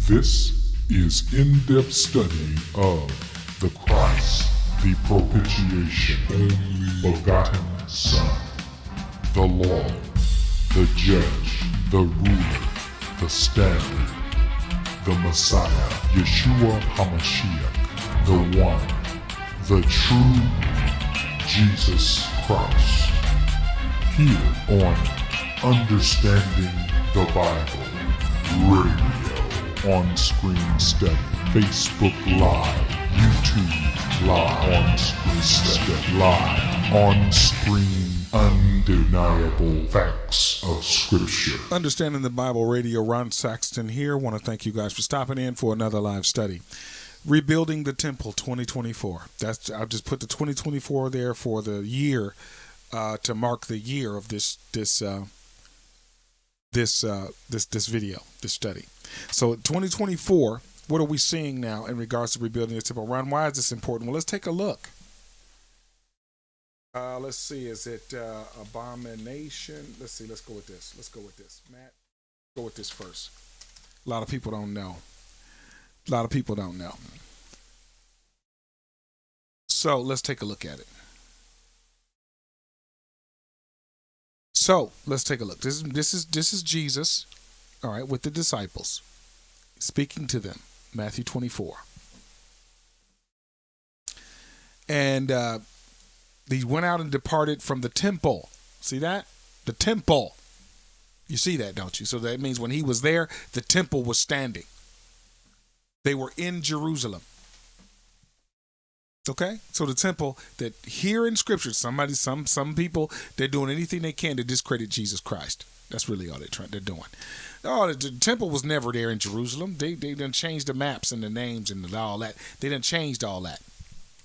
This is in-depth study of the Christ, the propitiation, only begotten Son, the Lord, the Judge, the Ruler, the Standard, the Messiah, Yeshua HaMashiach, the One, the true Jesus Christ. Here on Understanding the Bible Radio, On Screen Study, Facebook Live, YouTube Live, On Screen Study, Live, On Screen Undeniable Facts of Scripture. Understanding the Bible Radio, Ron Saxton here. Want to thank you guys for stopping in for another live study. Rebuilding the Temple 2024. I'll just put the 2024 there for the year to mark the year of this video, this study. So 2024, what are we seeing now in regards to rebuilding the temple? Ron, why is this important? Well, let's take a look. Let's see, is it abomination? Let's see, let's go with this. Matt, go with this first. A lot of people don't know. So let's take a look at it. So let's take a look. This is Jesus, all right, with the disciples, speaking to them. Matthew 24. And he went out and departed from the temple. See that? The temple. You see that, don't you? So that means when he was there, the temple was standing. They were in Jerusalem. Okay? So the temple, that here in Scripture, some people, they're doing anything they can to discredit Jesus Christ. That's really all they're doing. Oh, the temple was never there in Jerusalem. They done changed the maps and the names and all that. They done changed all that.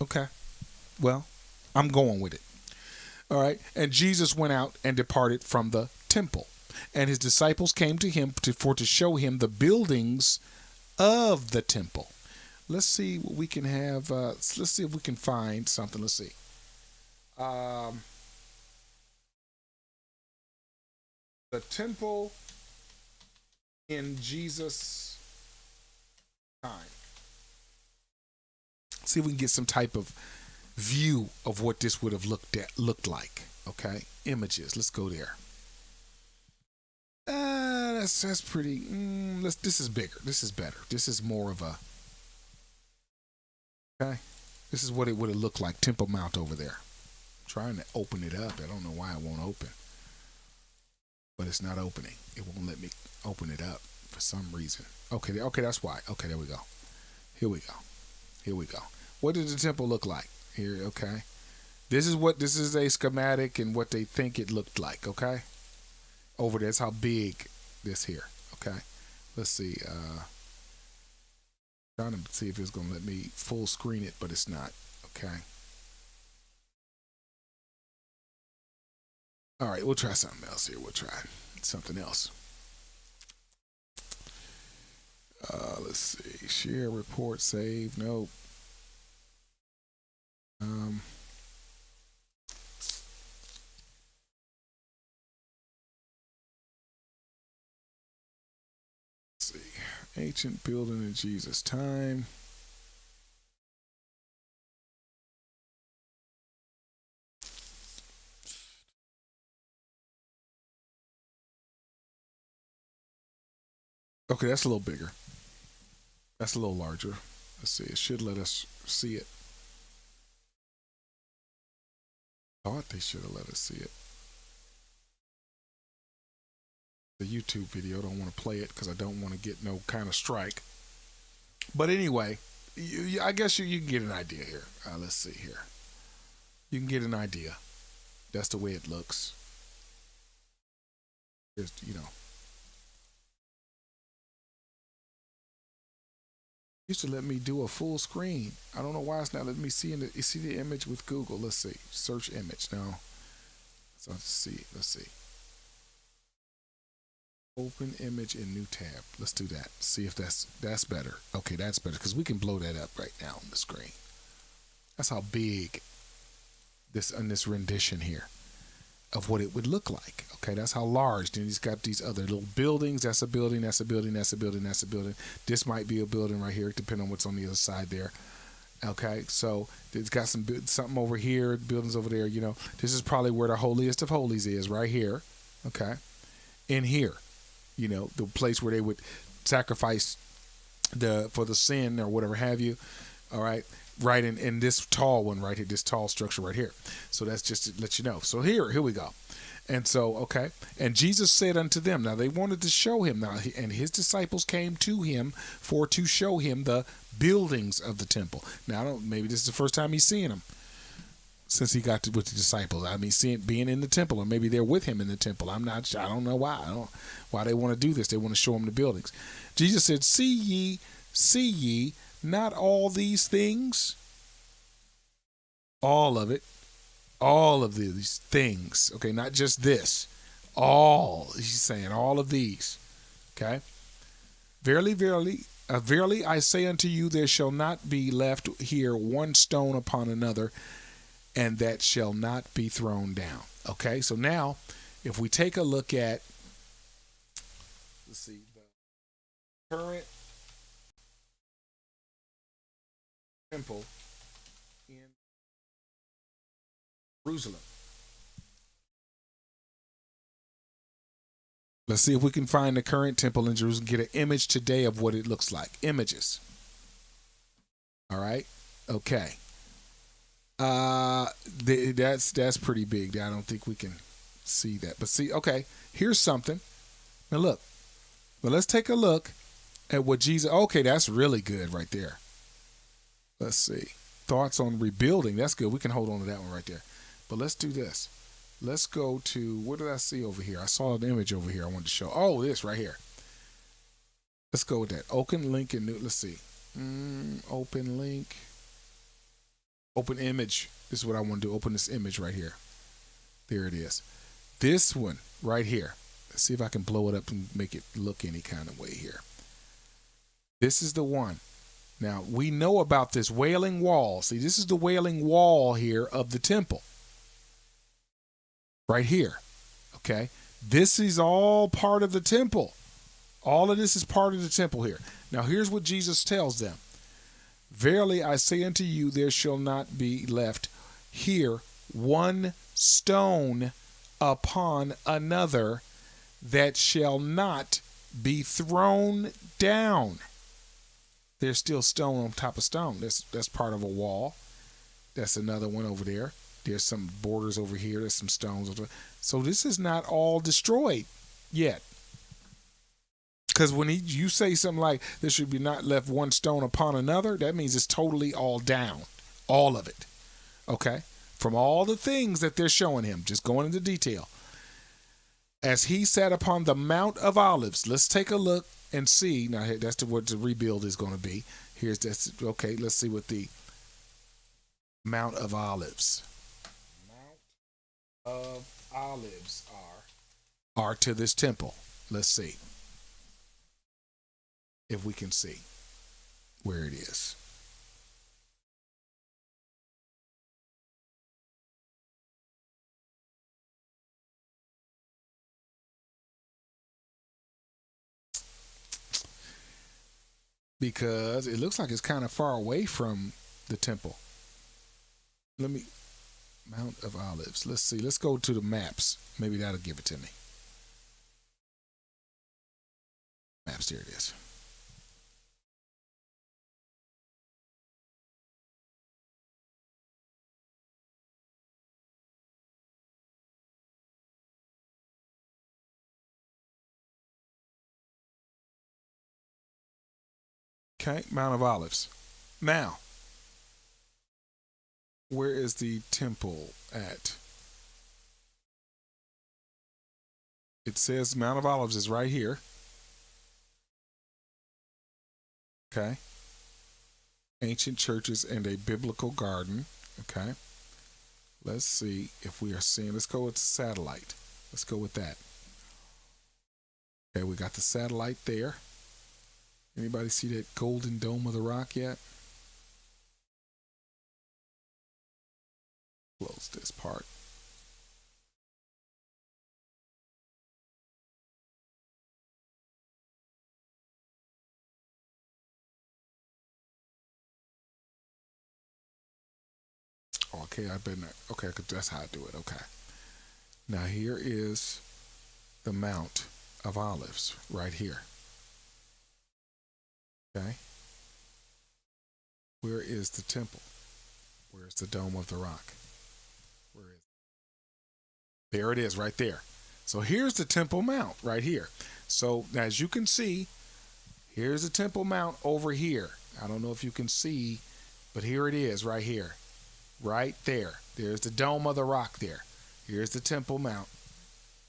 Okay. Well, I'm going with it. All right. And Jesus went out and departed from the temple. And his disciples came to him to show him the buildings of the temple. Let's see what we can have. Let's see if we can find something. Let's see. The temple in Jesus' time. See if we can get some type of view of what this would have looked like. Okay, images. Let's go there. That's pretty. This is bigger. This is better. This is more of a. Okay, this is what it would have looked like. Temple Mount over there. I'm trying to open it up. I don't know why it won't open, but it's not opening. It won't let me open it up for some reason. Okay, that's why. Okay, there we go. Here we go. What did the temple look like? Here, okay. This is a schematic and what they think it looked like, okay? Over there, that's how big this here, okay? Let's see, trying to see if it's going to let me full screen it, but it's not, okay? All right, we'll try something else here. We'll try something else. Let's see, share, report, save, nope. Let's see, ancient building in Jesus' time. Okay, that's a little bigger. That's a little larger. Let's see, it should let us see it. Thought they should have let us see it. The YouTube video, don't want to play it because I don't want to get no kind of strike. But anyway, I guess you can get an idea here. Let's see here. You can get an idea. That's the way it looks. Just, used to let me do a full screen. I don't know why it's not letting me see the image with Google. Let's see. Search image now. So let's see. Open image in new tab. Let's do that. See if that's better. Okay, that's better because we can blow that up right now on the screen. That's how big this rendition here of what it would look like. Okay, that's how large. Then he's got these other little buildings. That's a building, that's a building, that's a building, that's a building. This might be a building right here, depending on what's on the other side there. Okay, so it's got something over here, buildings over there. This is probably where the holiest of holies is, right here. Okay, in here, the place where they would sacrifice for the sin or whatever have you. All right, right in this tall one right here, this tall structure right here. So that's just to let you know. So here we go. And so, okay, and Jesus said unto them, now they wanted to show him now, and his disciples came to him to show him the buildings of the temple. Now, maybe this is the first time he's seeing them since he got with the disciples. I mean, being in the temple, or maybe they're with him in the temple. I don't know why. Why they want to do this. They want to show him the buildings. Jesus said, see ye not all these things? All of it. All of these things, okay, not just this, he's saying all of these, okay. Verily, verily, I say unto you, there shall not be left here one stone upon another, and that shall not be thrown down. Okay, so now, if we take a look at, let's see, the current temple in Jerusalem. Let's see if we can find the current temple in Jerusalem, get an image today of what it looks like. Images. All right. Okay. That's pretty big. I don't think we can see that. But see, okay, here's something. Now look. Well, let's take a look at what Jesus. Okay, that's really good right there. Let's see. Thoughts on rebuilding. That's good. We can hold on to that one right there. But let's do this. Let's go to, what did I see over here? I saw an image over here I wanted to show. Oh, this right here. Let's go with that. Open link and new. Let's see. Open link. Open image. This is what I want to do. Open this image right here. There it is. This one right here. Let's see if I can blow it up and make it look any kind of way here. This is the one. Now, we know about this Wailing Wall. See, this is the Wailing Wall here of the temple. Right here. Okay? This is all part of the temple. All of this is part of the temple here. Now, here's what Jesus tells them. Verily, I say unto you, there shall not be left here one stone upon another that shall not be thrown down. There's still stone on top of stone. That's part of a wall. That's another one over there. There's some borders over here. There's some stones over there. So this is not all destroyed yet. Because when you say something like, there should be not left one stone upon another, that means it's totally all down. All of it. Okay? From all the things that they're showing him, just going into detail. As he sat upon the Mount of Olives, let's take a look and see. Now, that's what the rebuild is going to be. Here's this. Okay, let's see what the Mount of Olives. Mount of Olives are to this temple. Let's see if we can see where it is. Because it looks like it's kind of far away from the temple. Mount of Olives. Let's see. Let's go to the maps. Maybe that'll give it to me. Maps, there it is. Okay, Mount of Olives. Now, where is the temple at? It says Mount of Olives is right here. Okay. Ancient churches and a biblical garden. Okay. Let's see if we are seeing. Let's go with the satellite. Let's go with that. Okay, we got the satellite there. Anybody see that golden dome of the rock yet? Close this part. Okay, I bet not. Okay, 'cause that's how I do it. Okay. Now here is the Mount of Olives right here. Okay. Where is the temple? Where's the Dome of the Rock? Where is it? There it is right there. So here's the Temple Mount right here. So as you can see, here's the Temple Mount over here. I don't know if you can see, but here it is right here. Right there. There's the Dome of the Rock there. Here's the Temple Mount.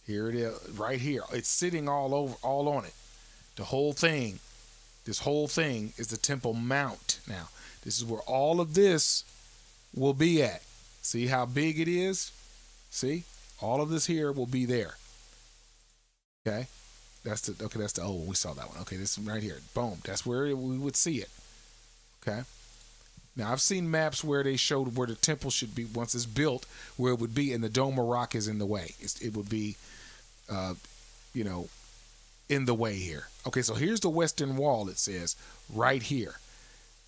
Here it is right here. It's sitting all on it. The whole thing, this whole thing is the Temple Mount now. This is where all of this will be at. See how big it is? See? All of this here will be there. Okay? That's the old one. We saw that one. Okay, this one right here. Boom. That's where we would see it. Okay? Now, I've seen maps where they showed where the temple should be once it's built, where it would be, and the Dome of Rock is in the way. It would be, in the way here. Okay, so here's the Western Wall, it says, right here.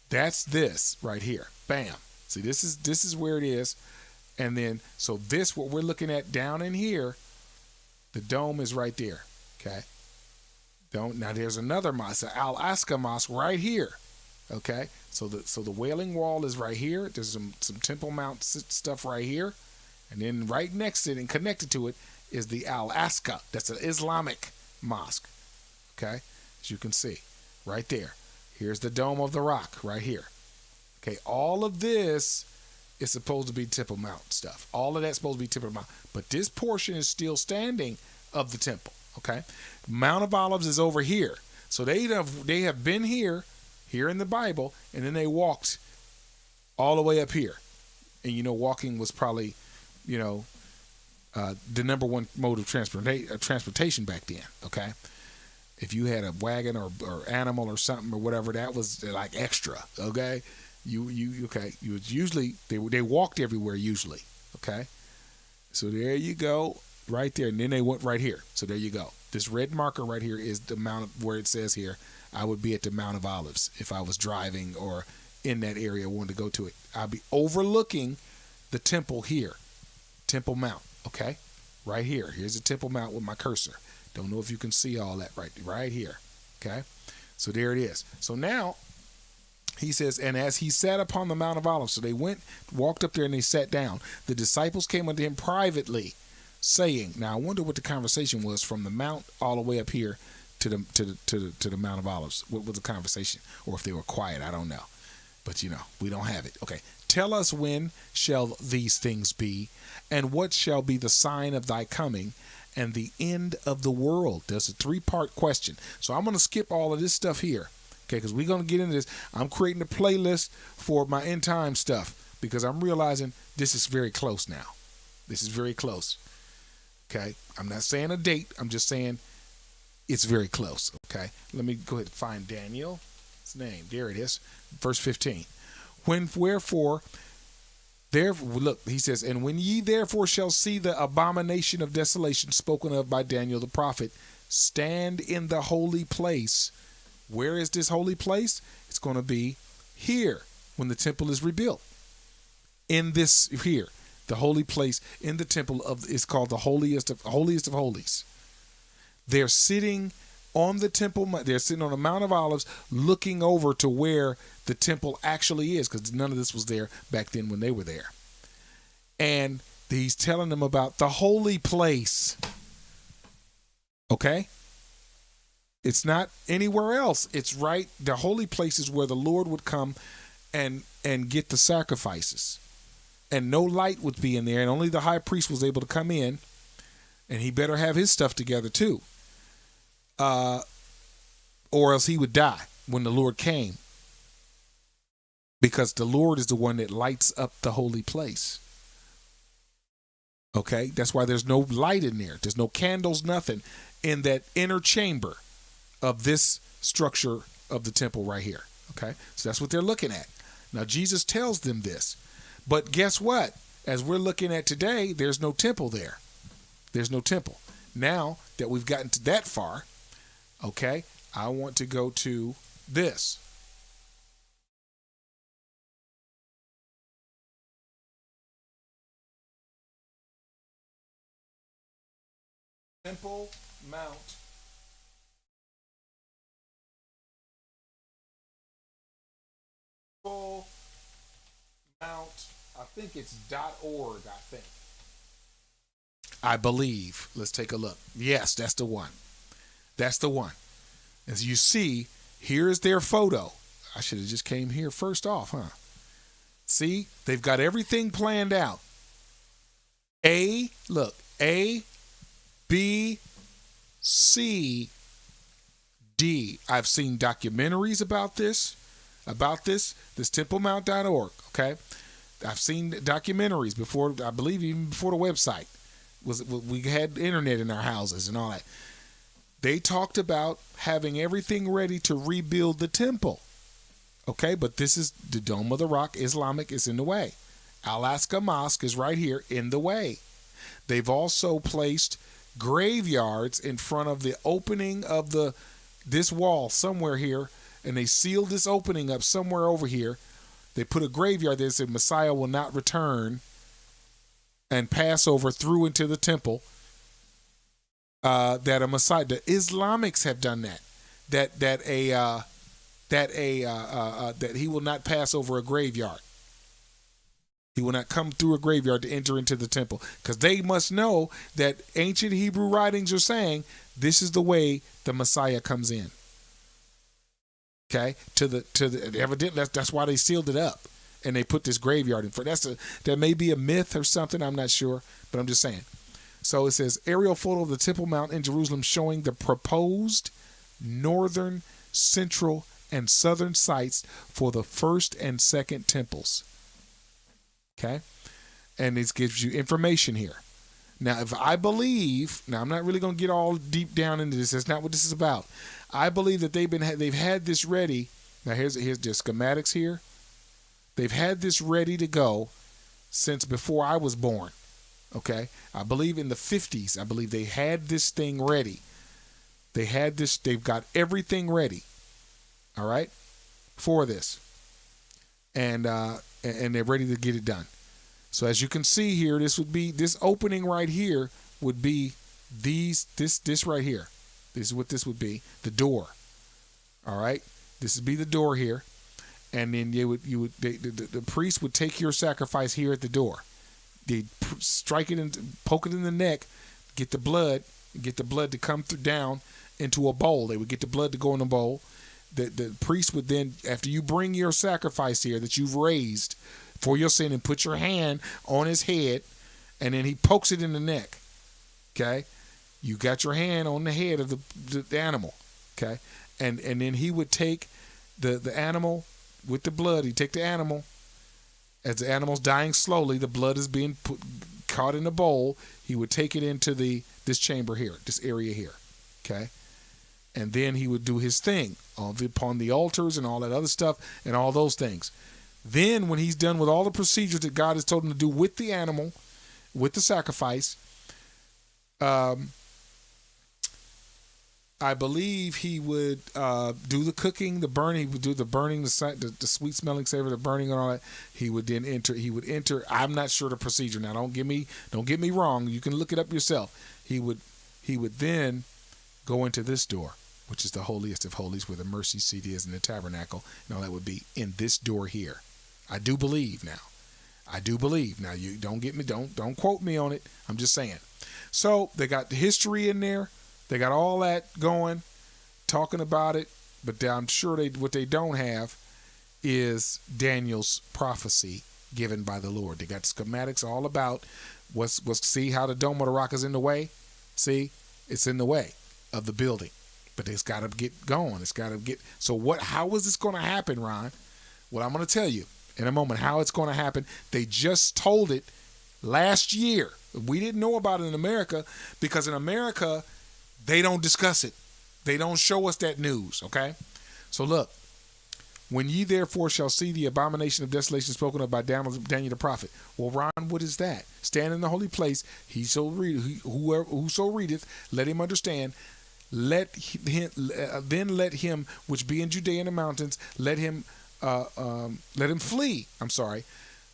That's this right here. Bam. See, this is where it is. And then, so this, what we're looking at down in here, the dome is right there. Okay? Now, there's another mosque, the Al-Aqsa Mosque right here. Okay? So the Wailing Wall is right here. There's some Temple Mount stuff right here. And then right next to it and connected to it is the Al-Aqsa. That's an Islamic mosque. Okay? As you can see, right there. Here's the Dome of the Rock right here. Okay, all of this is supposed to be Temple Mount stuff. All of that's supposed to be Temple Mount. But this portion is still standing of the temple. Okay? Mount of Olives is over here. So they have been here in the Bible, and then they walked all the way up here. And walking was probably, the number one mode of transportation back then. Okay? If you had a wagon or animal or something or whatever, that was like extra. Okay, you was usually they walked everywhere usually. Okay, so there you go, right there, and then they went right here. So there you go. This red marker right here is the Mount of, where it says here, I would be at the Mount of Olives if I was driving or in that area, wanted to go to it. I'd be overlooking the temple here, Temple Mount. Okay, right here. Here's the Temple Mount with my cursor. Don't know if you can see all that right here. Okay? So there it is. So now, he says, and as he sat upon the Mount of Olives, so they walked up there and they sat down. The disciples came unto him privately, saying, now I wonder what the conversation was from the mount all the way up here to the Mount of Olives. What was the conversation? Or if they were quiet, I don't know. But we don't have it. Okay. Tell us, when shall these things be, and what shall be the sign of thy coming and the end of the world? There's a 3-part question. So I'm going to skip all of this stuff here, okay, because we're going to get into this. I'm creating a playlist for my end time stuff because I'm realizing this is very close now. This is very close, okay? I'm not saying a date. I'm just saying it's very close, okay? Let me go ahead and find Daniel's name. There it is, verse 15. Wherefore, look, he says, and when ye therefore shall see the abomination of desolation spoken of by Daniel the prophet, stand in the holy place. Where is this holy place? It's going to be here when the temple is rebuilt. In this here, the holy place in the temple is called the holiest of holies. They're sitting on the temple. They're sitting on the Mount of Olives, looking over to where the temple actually is, because none of this was there back then when they were there. And he's telling them about the holy place. Okay? It's not anywhere else. It's right. The holy place is where the Lord would come and get the sacrifices. And no light would be in there, and only the high priest was able to come in, and he better have his stuff together too. Or else he would die when the Lord came. Because the Lord is the one that lights up the holy place. Okay? That's why there's no light in there. There's no candles, nothing in that inner chamber of this structure of the temple right here. Okay? So that's what they're looking at. Now, Jesus tells them this. But guess what? As we're looking at today, there's no temple there. There's no temple. Now that we've gotten to that far, okay, I want to go to this. Temple Mount. Temple Mount. I think it's .org. I think. I believe. Let's take a look. Yes, that's the one. That's the one. As you see, here's their photo. I should have just came here first off, huh? See, they've got everything planned out. Look, A, B, C, D. I've seen documentaries about this TempleMount.org, okay? I've seen documentaries before, I believe even before the website. We had internet in our houses and all that. They talked about having everything ready to rebuild the temple. Okay, but this is the Dome of the Rock Islamic is in the way. Al-Aqsa Mosque is right here in the way. They've also placed graveyards in front of the opening of this wall somewhere here, and they sealed this opening up somewhere over here. They put a graveyard there that said Messiah will not return and pass over through into the temple. That a Messiah, the Islamics have done that. That he will not pass over a graveyard. He will not come through a graveyard to enter into the temple, because they must know that ancient Hebrew writings are saying this is the way the Messiah comes in. Okay, evidently that's why they sealed it up and they put this graveyard in front. That may be a myth or something. I'm not sure, but I'm just saying. So it says aerial photo of the Temple Mount in Jerusalem showing the proposed northern, central, and southern sites for the first and second temples. Okay? And this gives you information here. Now, if I believe, I'm not really going to get all deep down into this. That's not what this is about. I believe that they've had this ready. Now, here's the schematics here. They've had this ready to go since before I was born. Okay? I believe in the 50s, I believe they had this thing ready. They've got everything ready. All right? For this. And they're ready to get it done. So as you can see here, this opening right here would be this right here. This is what this would be, the door. All right? This would be the door here. And then the priest would take your sacrifice here at the door. They'd strike it and poke it in the neck, get the blood to come down into a bowl. They would get the blood to go in a bowl. The priest would then, after you bring your sacrifice here that you've raised for your sin, and put your hand on his head, and then he pokes it in the neck. Okay? You got your hand on the head of the animal. Okay? And then he would take the animal with the blood. He'd take the animal. As the animal's dying slowly, the blood is being caught in a bowl. He would take it into this chamber here, this area here. Okay? And then he would do his thing upon the altars and all that other stuff and all those things. Then when he's done with all the procedures that God has told him to do with the animal, with the sacrifice, I believe he would do the cooking, the burning. He would do the burning, the sweet smelling savor, the burning and all that. He would then enter. I'm not sure the procedure now. Don't get me wrong. You can look it up yourself. He would then go into this door, which is the holiest of holies, where the mercy seat is in the tabernacle, and all that would be in this door here. I do believe now. Now you don't get me. Don't quote me on it. I'm just saying. So they got the history in there. They got all that going, talking about it, but I'm sure what they don't have is Daniel's prophecy given by the Lord. They got schematics all about see how the Dome of the Rock is in the way? See, it's in the way of the building, but it's got to get going. So how is this going to happen, Ron? Well, I'm going to tell you in a moment how it's going to happen. They just told it last year. We didn't know about it in America, because in America, they don't discuss it. They don't show us that news, okay? So look, when ye therefore shall see the abomination of desolation spoken of by Daniel the prophet. Well, Ron, what is that? Stand in the holy place. Whoso readeth, let him understand. Let him which be in Judea and the mountains, let him flee. I'm sorry,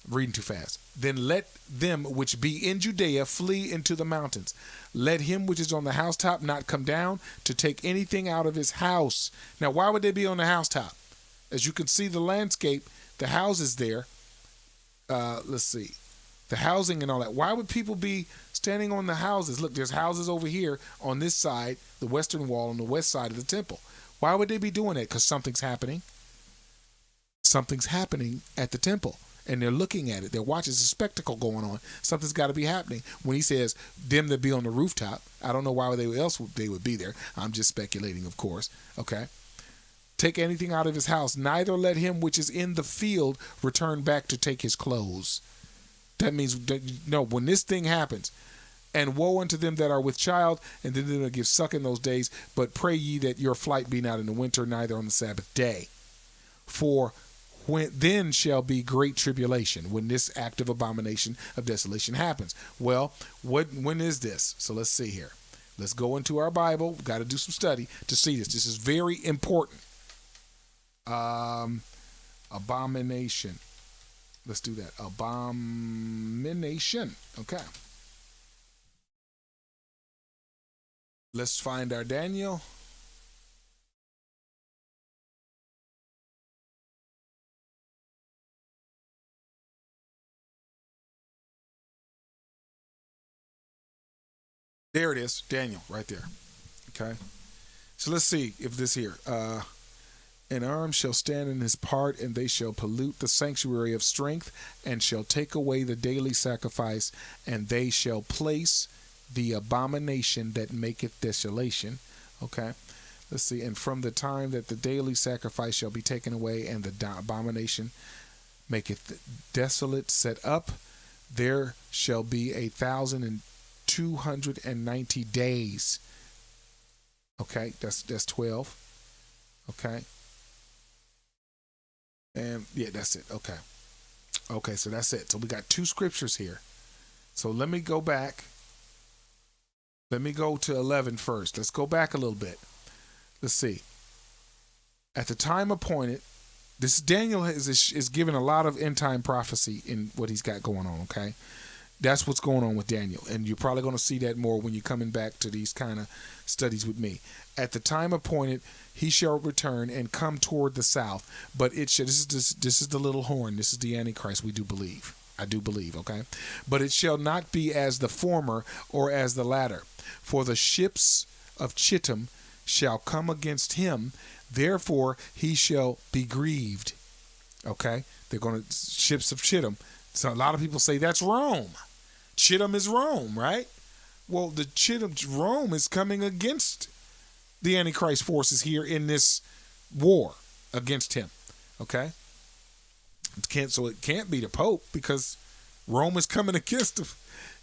reading too fast. Then let them which be in Judea flee into the mountains. Let him which is on the housetop not come down to take anything out of his house. Now, why would they be on the housetop? As you can see the landscape, the houses there. Let's see. The housing and all that. Why would people be standing on the houses? Look, there's houses over here on this side, the western wall on the west side of the temple. Why would they be doing that? Because something's happening. Something's happening at the temple. And they're looking at it. They're watching. There's a spectacle going on. Something's got to be happening. When he says, them that be on the rooftop, I don't know why else they would be there. I'm just speculating, of course. Okay. Take anything out of his house. Neither let him which is in the field return back to take his clothes. That means, no, when this thing happens, and woe unto them that are with child, and then they'll give suck in those days. But pray ye that your flight be not in the winter, neither on the Sabbath day. For when then shall be great tribulation, when this act of abomination of desolation happens. Well, when is this? So let's see here. Let's go into our Bible. We've got to do some study to see this. This is very important. Abomination. Let's do that. Abomination. Okay. Let's find our Daniel. There it is, Daniel, right there. Okay. So let's see if this here. An arm shall stand in his part, and they shall pollute the sanctuary of strength, and shall take away the daily sacrifice, and they shall place the abomination that maketh desolation. Okay. Let's see. And from the time that the daily sacrifice shall be taken away, and the abomination maketh desolate set up, there shall be 1,290 days. Okay, that's 12. Okay. And yeah, that's it. Okay. Okay, so that's it. So we got two scriptures here. So let me go back. Let me go to 11 first. Let's go back a little bit. Let's see. At the time appointed, this Daniel is given a lot of end time prophecy in what he's got going on, okay? That's what's going on with Daniel. And you're probably going to see that more when you're coming back to these kind of studies with me. At the time appointed, he shall return and come toward the south. But it shall, this is the little horn. This is the Antichrist, we do believe. I do believe, okay? But it shall not be as the former or as the latter. For the ships of Chittim shall come against him. Therefore, he shall be grieved. Okay? They're going to, ships of Chittim. So a lot of people say that's Rome. Chittim is Rome, right? Well, the Chittim, Rome is coming against the Antichrist forces here in this war against him. Okay? So it can't be the Pope because Rome is coming against him.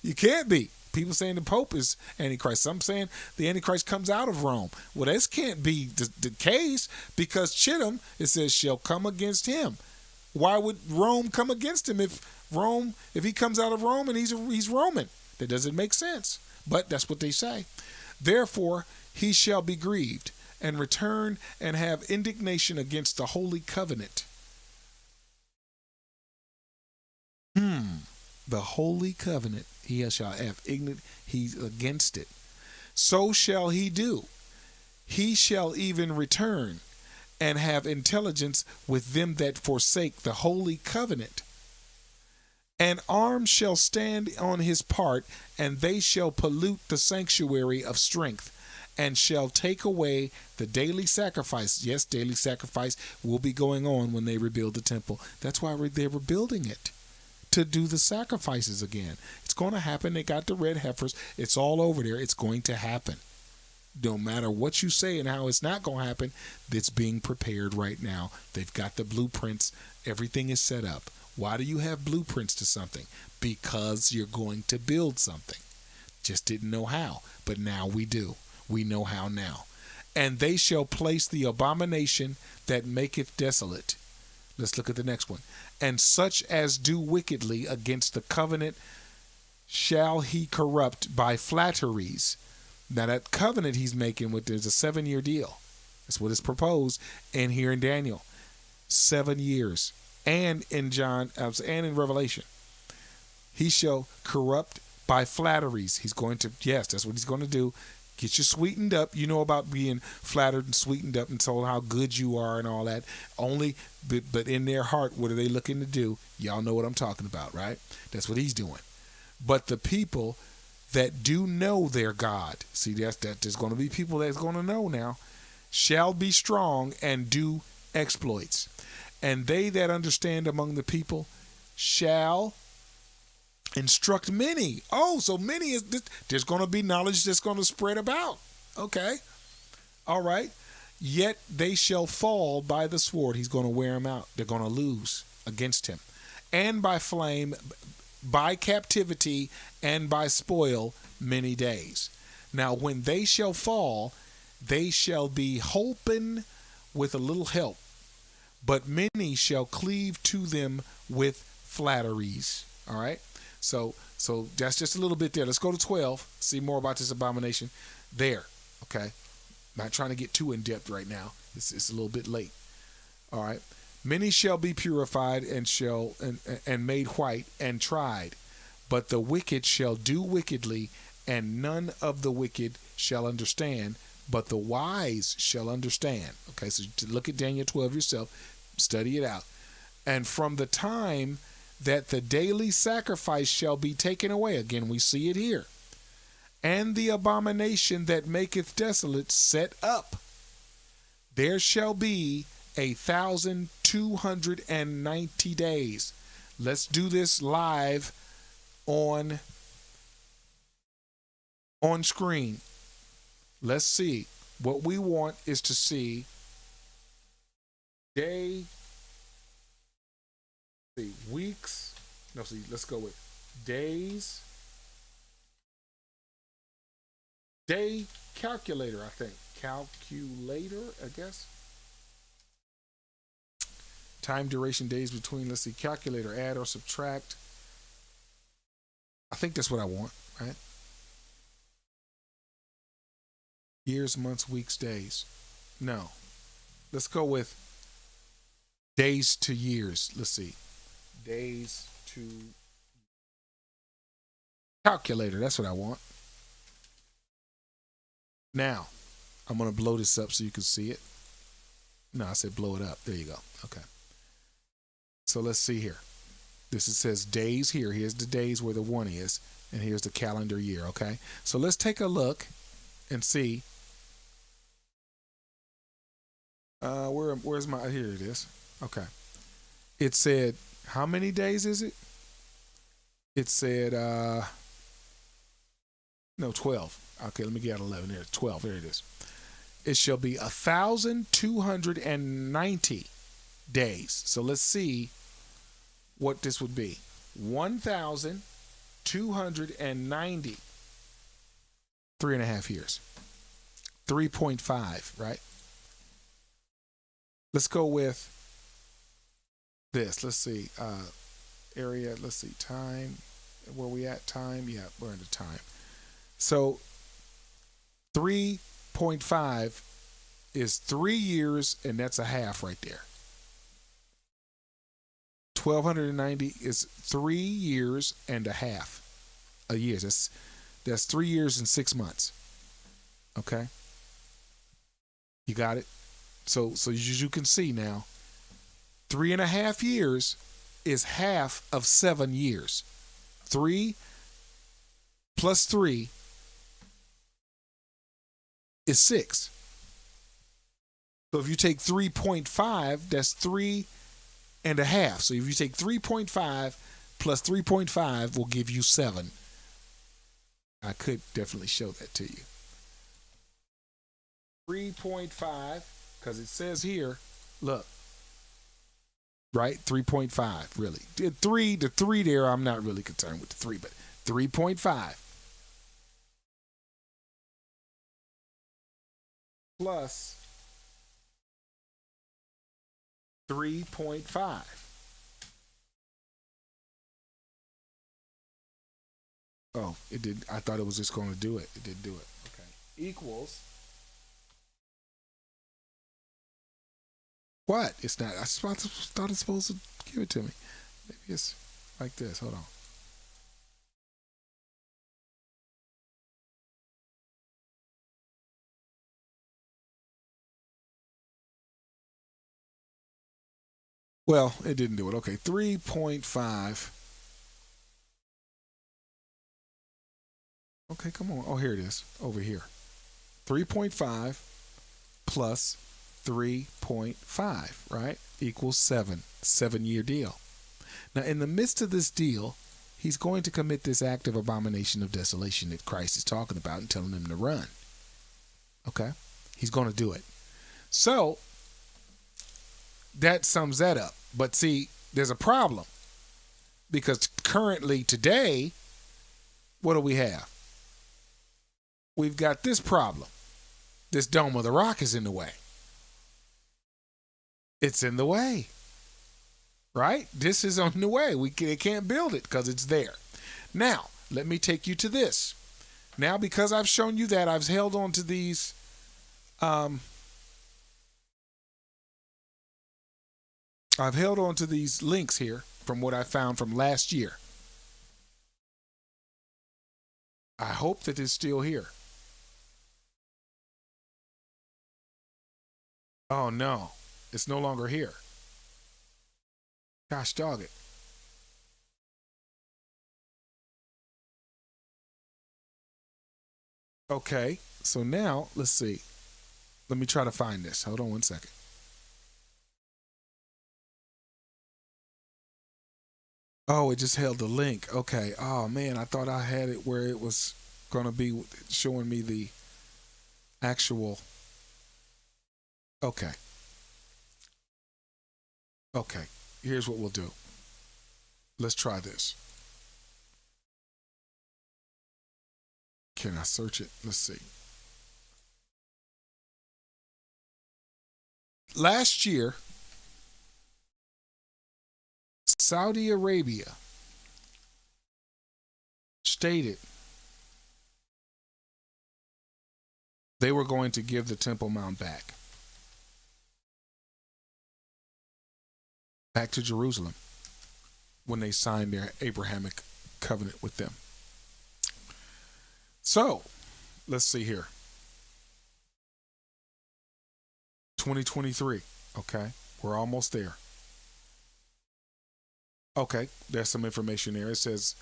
You can't be. People saying the Pope is Antichrist. Some saying the Antichrist comes out of Rome. Well, this can't be the case because Chittim, it says, shall come against him. Why would Rome come against him if he comes out of Rome and he's Roman? That doesn't make sense. But that's what they say. Therefore, he shall be grieved and return and have indignation against the holy covenant. The holy covenant, he shall have ignorant, he's against it. So shall he do. He shall even return and have intelligence with them that forsake the holy covenant. An arm shall stand on his part, and they shall pollute the sanctuary of strength, and shall take away the daily sacrifice. Yes, daily sacrifice will be going on when they rebuild the temple. That's why they're rebuilding it, to do the sacrifices again. It's going to happen. They got the red heifers. It's all over there. It's going to happen. No matter what you say and how it's not going to happen, it's being prepared right now. They've got the blueprints. Everything is set up. Why do you have blueprints to something? Because you're going to build something. Just didn't know how, but now we do. We know how now. And they shall place the abomination that maketh desolate. Let's look at the next one. And such as do wickedly against the covenant shall he corrupt by flatteries. Now that covenant he's making with, there's a 7-year deal. That's what is proposed in here in Daniel. 7 years. And in John, and in Revelation. He shall corrupt by flatteries. He's going to, yes, that's what he's going to do. Get you sweetened up. You know about being flattered and sweetened up and told how good you are and all that. But in their heart, what are they looking to do? Y'all know what I'm talking about, right? That's what he's doing. But the people that do know their God, see, that there's going to be people that's going to know now, shall be strong and do exploits. And they that understand among the people shall instruct many. Oh, so many is there's going to be knowledge that's going to spread about. Okay. All right. Yet they shall fall by the sword. He's going to wear them out. They're going to lose against him. And by flame, by captivity, and by spoil many days. Now when they shall fall, they shall be holpen with a little help, but many shall cleave to them with flatteries. All right. So that's just a little bit there. Let's go to 12. See more about this abomination there. Okay. Not trying to get too in depth right now. It's a little bit late. All right. Many shall be purified and made white and tried, but the wicked shall do wickedly, and none of the wicked shall understand, but the wise shall understand. Okay, so look at Daniel 12 yourself, study it out. And from the time that the daily sacrifice shall be taken away, again we see it here, and the abomination that maketh desolate set up, there shall be 1,290 days. Let's do this live on screen. Let's see. What we want is to see weeks. No, see, let's go with days. Day calculator, I think. Calculator, I guess. Time, duration, days between. Let's see. Calculator, add or subtract. I think that's what I want, right? Years, months, weeks, days. No. Let's go with days to years. Let's see. Days to calculator. That's what I want. Now, I'm going to blow this up so you can see it. No, I said blow it up. There you go. Okay. So let's see here. It says days here. Here's the days where the 1 is. And here's the calendar year. Okay. So let's take a look and see. Where's my, here it is. Okay. It said, how many days is it? It said, 12. Okay, let me get 11 there. 12, there it is. It shall be 1,290 days. So let's see what this would be. 1,290. 3.5 years. 3.5, right? Let's go with this. Let's see. Area, let's see. Time. Where we at? Time. Yeah, we're into time. So 3.5 is 3 years, and that's a half right there. 1,290 is 3 years and a half. A year. That's 3 years and 6 months. Okay? You got it? So as you can see now, 3.5 years is half of 7 years. 3 plus 3 is 6. So if you take 3.5, that's 3.5. So if you take 3.5 plus 3.5 will give you 7. I could definitely show that to you. 3.5, because it says here, look, right? 3.5, really. The 3 there, I'm not really concerned with the 3, but 3.5 plus 3.5. Oh, it did. I thought it was just going to do it. It didn't do it. Okay. Equals. What? It's not. I thought it's supposed to give it to me. Maybe it's like this. Hold on. Well, it didn't do it. Okay, 3.5. Okay, come on. Oh, here it is. Over here. 3.5 plus 3.5, right? Equals 7. 7-year deal. Now, in the midst of this deal, he's going to commit this act of abomination of desolation that Christ is talking about and telling him to run. Okay? He's going to do it. So, that sums that up. But see, there's a problem. Because currently, today, what do we have? We've got this problem. This Dome of the Rock is in the way. It's in the way. Right? This is on the way. They can't build it because it's there. Now, let me take you to this. Now, because I've shown you that, I've held on to these links here from what I found from last year. I hope that it's still here. Oh no, it's no longer here. Gosh dog it. Okay, so now let's see. Let me try to find this. Hold on one second. Oh, it just held the link. Okay. Oh man, I thought I had it where it was going to be showing me the actual. Okay. Okay. Here's what we'll do. Let's try this. Can I search it? Let's see. Last year, Saudi Arabia stated they were going to give the Temple Mount back to Jerusalem when they signed their Abrahamic covenant with them. So, let's see here. 2023. Okay, we're almost there. Okay, there's some information there. It says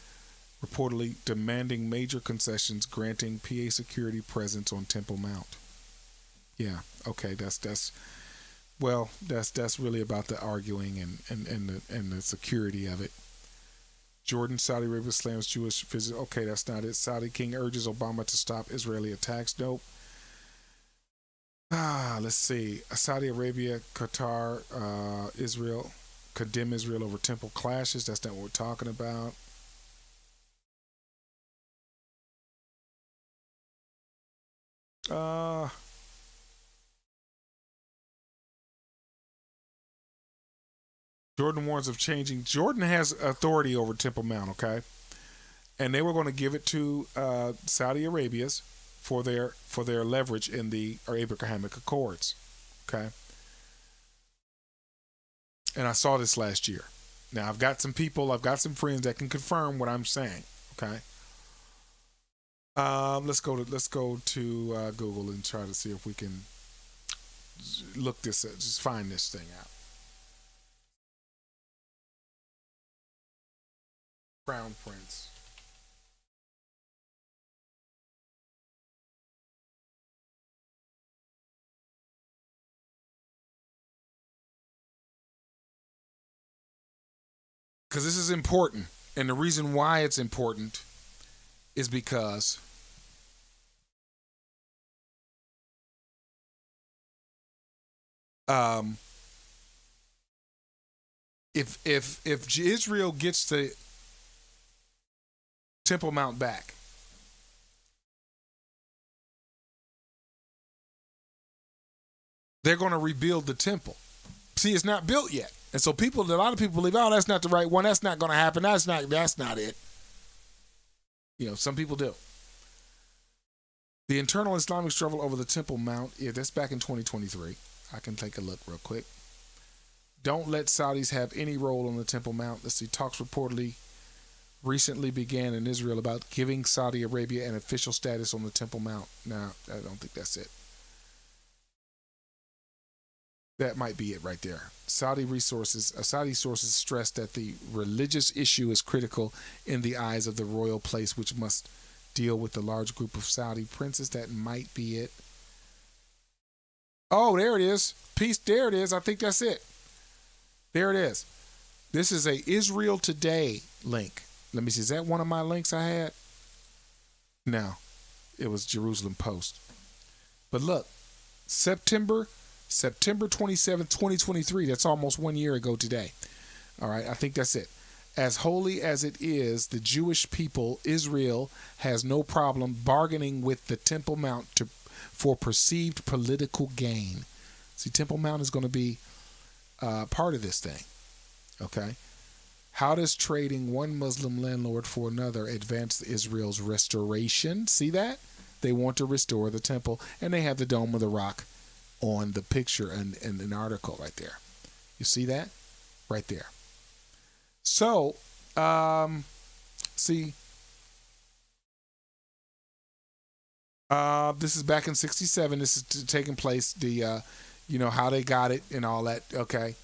reportedly demanding major concessions, granting PA security presence on Temple Mount. Yeah, okay, that's really about the arguing and the security of it. Jordan, Saudi Arabia slams Jewish visit. Okay, that's not it. Saudi king urges Obama to stop Israeli attacks. Nope. Let's see. Saudi Arabia, Qatar, Israel condemn Israel over temple clashes. That's not what we're talking about. Jordan warns of changing. Jordan has authority over Temple Mount, okay? And they were going to give it to Saudi Arabia's for their leverage in the Abrahamic Accords, okay? And I saw this last year. Now I've got some friends that can confirm what I'm saying, okay? Let's go to Google and try to see if we can look this up, just find this thing out. Crown Prince. Because this is important. And the reason why it's important is because if Israel gets the Temple Mount back, they're going to rebuild the temple. See, it's not built yet. And so a lot of people believe, oh, that's not the right one. That's not going to happen. That's not it. You know, some people do. The internal Islamic struggle over the Temple Mount, yeah, that's back in 2023. I can take a look real quick. Don't let Saudis have any role on the Temple Mount. Let's see, talks reportedly recently began in Israel about giving Saudi Arabia an official status on the Temple Mount. No, I don't think that's it. That might be it right there. Saudi sources stress that the religious issue is critical in the eyes of the royal place, which must deal with the large group of Saudi princes. That might be it. Oh, there it is. Peace. There it is. I think that's it. There it is. This is a Israel Today link. Let me see. Is that one of my links I had? No, it was Jerusalem Post. But look, September 27th, 2023. That's almost 1 year ago today. All right, I think that's it. As holy as it is, the Jewish people, Israel, has no problem bargaining with the Temple Mount for perceived political gain. See, Temple Mount is going to be part of this thing. Okay? How does trading one Muslim landlord for another advance Israel's restoration? See that? They want to restore the temple, and they have the Dome of the Rock on the picture and an article right there. You see that? Right there. So, see, this is back in 67. This is taking place, the, how they got it and all that. Okay.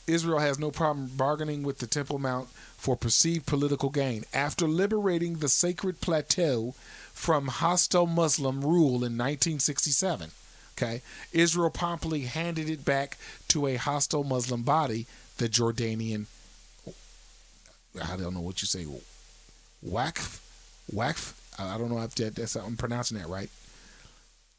Israel has no problem bargaining with the Temple Mount for perceived political gain. After liberating the sacred plateau from hostile Muslim rule in 1967, okay, Israel promptly handed it back to a hostile Muslim body, the Jordanian, I don't know what you say, Waqf, I don't know if I'm pronouncing that right.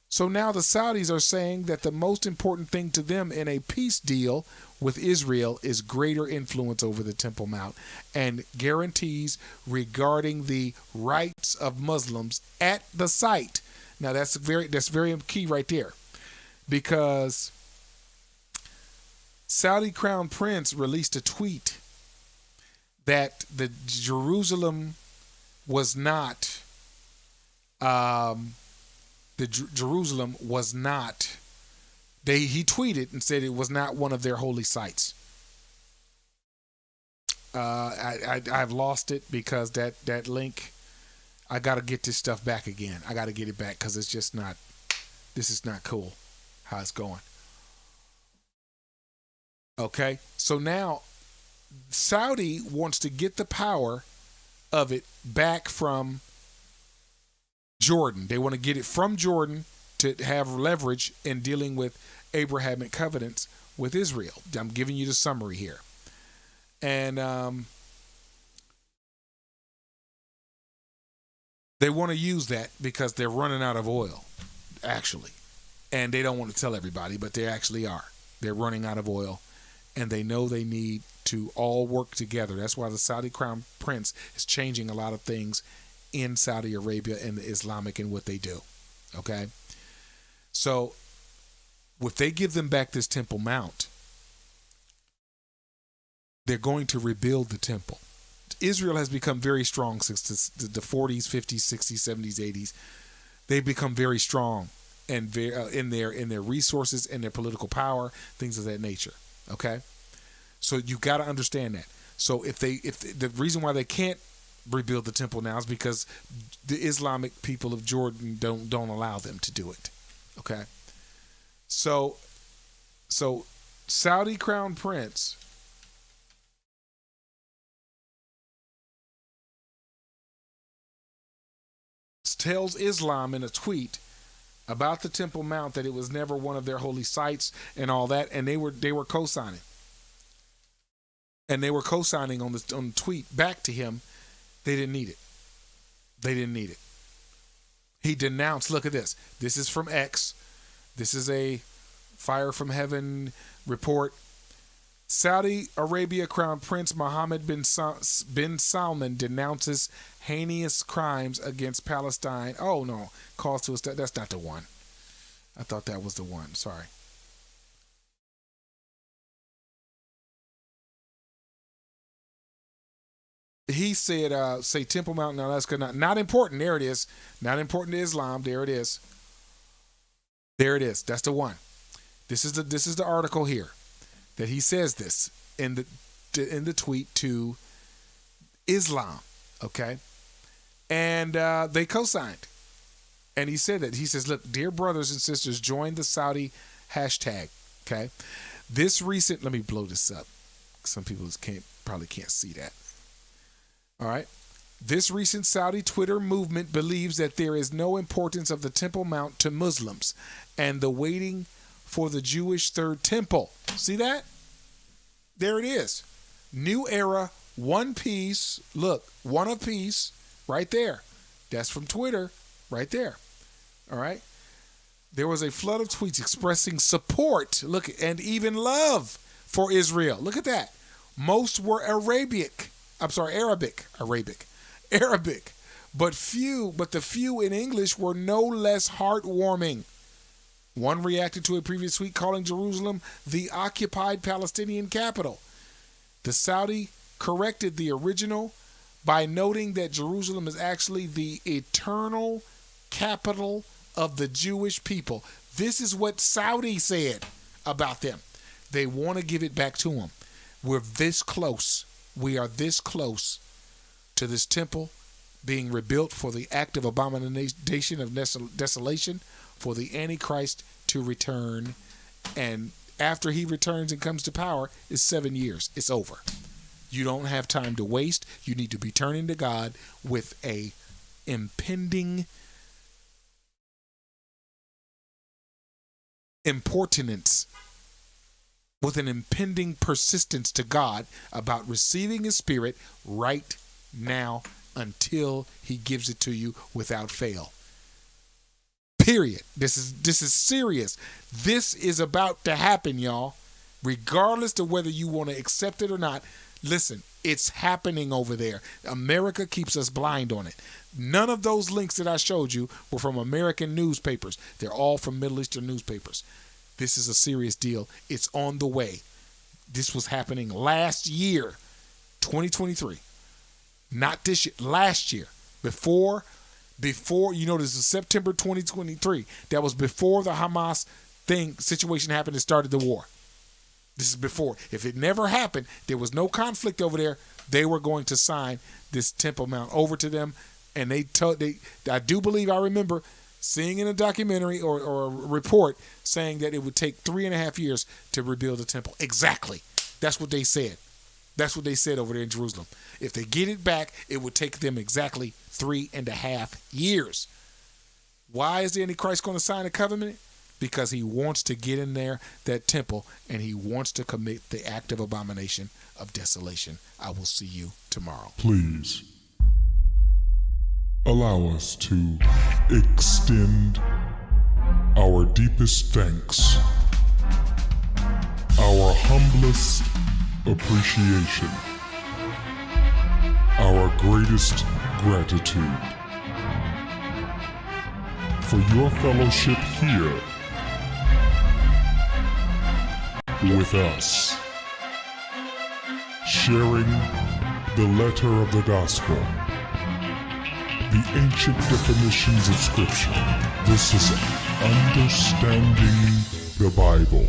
So now the Saudis are saying that the most important thing to them in a peace deal with Israel is greater influence over the Temple Mount and guarantees regarding the rights of Muslims at the site. Now that's very key right there, because Saudi Crown Prince released a tweet that the Jerusalem was not Jerusalem was not, he tweeted and said it was not one of their holy sites. I've lost it because that link, I got to get this stuff back again. I got to get it back because it's just not, this is not cool how it's going. Okay, so now Saudi wants to get the power of it back from Jordan. They want to get it from Jordan to have leverage in dealing with Abrahamic covenants with Israel. I'm giving you the summary here. And they want to use that because they're running out of oil, actually. And they don't want to tell everybody, but they actually are. They're running out of oil, and they know they need to all work together. That's why the Saudi Crown Prince is changing a lot of things in Saudi Arabia and the Islamic and what they do. Okay? So, if they give them back this Temple Mount, they're going to rebuild the temple. Israel has become very strong since the 40s, 50s, 60s, 70s, 80s. They've become very strong and in their resources and their political power, things of that nature. Okay? So you got to understand that. So if the reason why they can't rebuild the temple now is because the Islamic people of Jordan don't allow them to do it. Okay? So Saudi Crown Prince tells Islam in a tweet about the Temple Mount that it was never one of their holy sites and all that, and they were co-signing. And they were co-signing on the tweet back to him. They didn't need it. They didn't need it. He denounced, look at this. This is from X. This is a Fire from Heaven report. Saudi Arabia Crown Prince Mohammed bin Salman denounces heinous crimes against Palestine. Oh, no. Calls to us. That's not the one. I thought that was the one. Sorry. He said, say Temple Mount, no, that's good. Not important. There it is. Not important to Islam. There it is. There it is. That's the one. This is the article here that he says this in the tweet to Islam. Okay. And they co-signed. And he said that. He says, look, dear brothers and sisters, join the Saudi hashtag. Okay. This recent, let me blow this up. Some people probably can't see that. All right. This recent Saudi Twitter movement believes that there is no importance of the Temple Mount to Muslims and the waiting for the Jewish third temple. See that? There it is. New era, one piece. Look, one apiece right there. That's from Twitter right there. All right. There was a flood of tweets expressing support, look, and even love for Israel. Look at that. Most were Arabic. But the few in English were no less heartwarming. One reacted to a previous tweet calling Jerusalem the occupied Palestinian capital. The Saudi corrected the original by noting that Jerusalem is actually the eternal capital of the Jewish people. This is what Saudi said about them. They want to give it back to them. We're this close. We are this close to this temple being rebuilt for the act of abomination of desolation, for the Antichrist to return. And after he returns and comes to power, it's 7 years. It's over. You don't have time to waste. You need to be turning to God with a impending importance, with an impending persistence to God about receiving his spirit right now until he gives it to you without fail. Period. This is serious. This is about to happen, y'all. Regardless of whether you want to accept it or not, listen, it's happening over there. America keeps us blind on it. None of those links that I showed you were from American newspapers. They're all from Middle Eastern newspapers. This is a serious deal. It's on the way. This was happening last year, 2023. Not this year, last year. Before, this is September 2023. That was before the Hamas situation happened and started the war. This is before. If it never happened, there was no conflict over there, they were going to sign this Temple Mount over to them. And I do believe I remember seeing in a documentary or a report saying that it would take 3.5 years to rebuild the temple. Exactly. That's what they said. That's what they said over there in Jerusalem. If they get it back, it would take them exactly 3.5 years. Why is the Antichrist going to sign a covenant? Because he wants to get in there, that temple, and he wants to commit the act of abomination of desolation. I will see you tomorrow. Please allow us to extend our deepest thanks, our humblest appreciation, our greatest gratitude for your fellowship here with us, sharing the letter of the gospel, the ancient definitions of Scripture. This is Understanding the Bible.